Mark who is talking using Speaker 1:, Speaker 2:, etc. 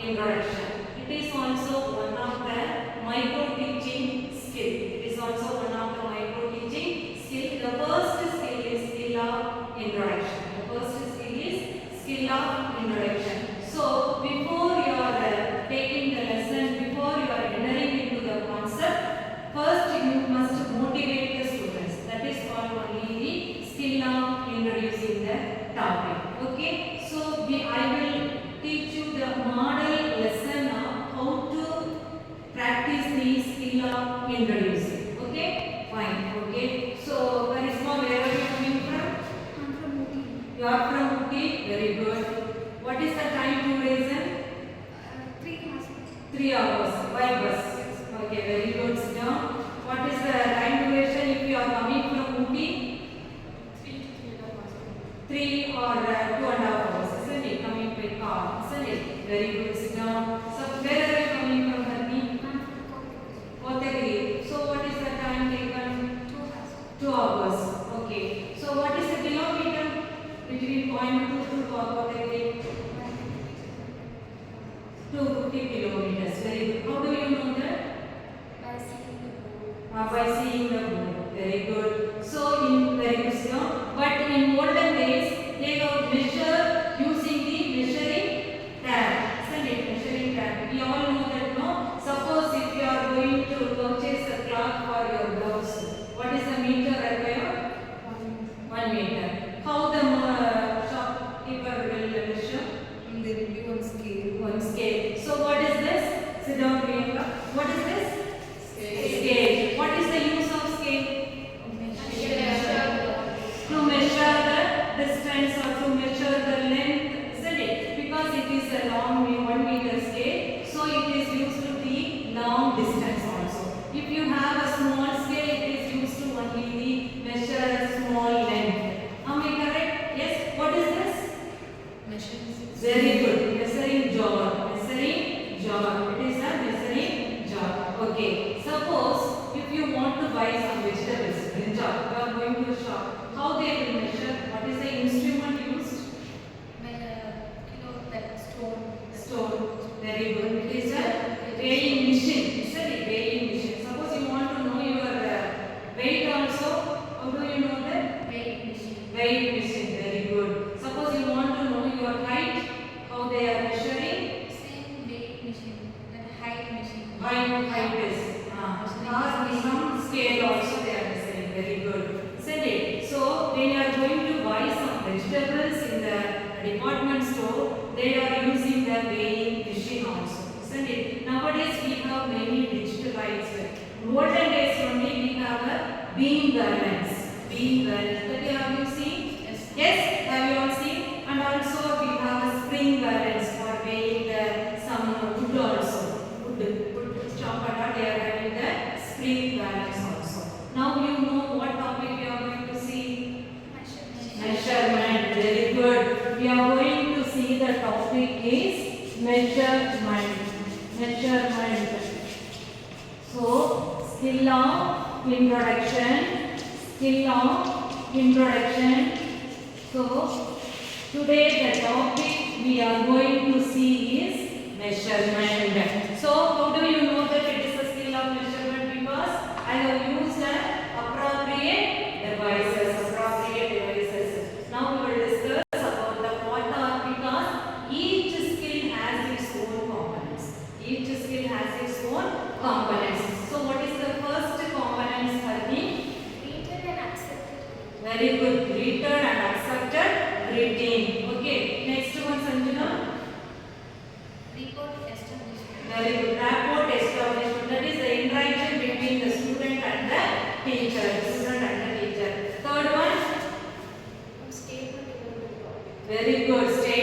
Speaker 1: introduction. It is also one of the micro teaching skill. It is also one of the micro teaching skill. The first skill is skill of introduction. The first skill is skill of introduction. So before you are taking the lesson, before you are entering into the concept, first you must motivate the students. That is called only the skill of introducing the topic. Okay. So I will teach you the model lesson of how to practice the skill of introducing. Okay. Fine. Okay. So Karisma, where are you coming from?
Speaker 2: I'm from Ooty.
Speaker 1: You are from Ooty. Very good. What is the time duration?
Speaker 2: 3 hours.
Speaker 1: 3 hours by bus. Okay, very good. Sit down. What is the time duration if you are coming from Ooty? 3 or 2.5 hours, isn't it? Coming by car, isn't it? Very good. Sit down. So where are you coming from, Harni?
Speaker 2: I'm from
Speaker 1: Kotagiri. So what is the time taken?
Speaker 2: 2 hours.
Speaker 1: 2 hours. Okay. So what is the kilometer between Coimbatore to Kotagiri? 250 kilometers. Very good. How do you know that?
Speaker 2: By seeing the board.
Speaker 1: By seeing the board. Very good. So in very good, but in olden days they were measure using the measuring tab. Isn't it? Measuring tab. We all know that, no? Suppose if you are going to purchase a cloth for your blouse, what is the meter required? 1 meter. How the shopkeeper will measure?
Speaker 3: There will be one scale.
Speaker 1: One scale. So what is this? Sit down, Priyanka. What is this? Scale. What is the use of scale? To measure the distance or to measure the length, isn't it? Because it is a long 1 meter scale, so it is used to the long distance also. If you have a small scale, it is used to only the measure a small length. Am I correct? Yes. What is this? Very good. Measuring jar. Measuring jar. It is a measuring jar. Okay. Suppose if you want to buy some vegetables, brinjal, you are going to the shop. How they will measure? What is the instrument used? Stone. Very good. It is a weighing machine. Isn't it? Weighing machine. Suppose you want to know your weight also. How do you know that? Weight machine. Very good. Suppose you want to know your height. How they are measuring? Height is. Some scale also they are measuring. Very good. Isn't it? So when you are going to buy some vegetables in the department store, they are using the weighing machine also. Isn't it? Nowadays we have many digitalized. Olden days only we have a beam balance. That have you seen? Yes. Have you all seen? And also we have a spring balance for weighing some wood also. Wood chopper, they are having the spring balance also. Now you know what topic we are going to see? Measurement. Very good. We are going to see the topic is measurement. So skill of introduction. So today the topic we are going to see is measurement. So how do you know that it is a skill of measurement? Because I have used appropriate devices. Now we will discuss about the what are, because each skill has its own components. So what is the first components, Harni?
Speaker 2: Greeted and accepted.
Speaker 1: Very good. Greeted and accepted greeting. Okay. Next one, Sanjana.
Speaker 2: Report establishment.
Speaker 1: Very good. Rapport establishment. That is the interaction between the student and the teacher. Third one.
Speaker 2: Statement about the topic.
Speaker 1: Very good. Statement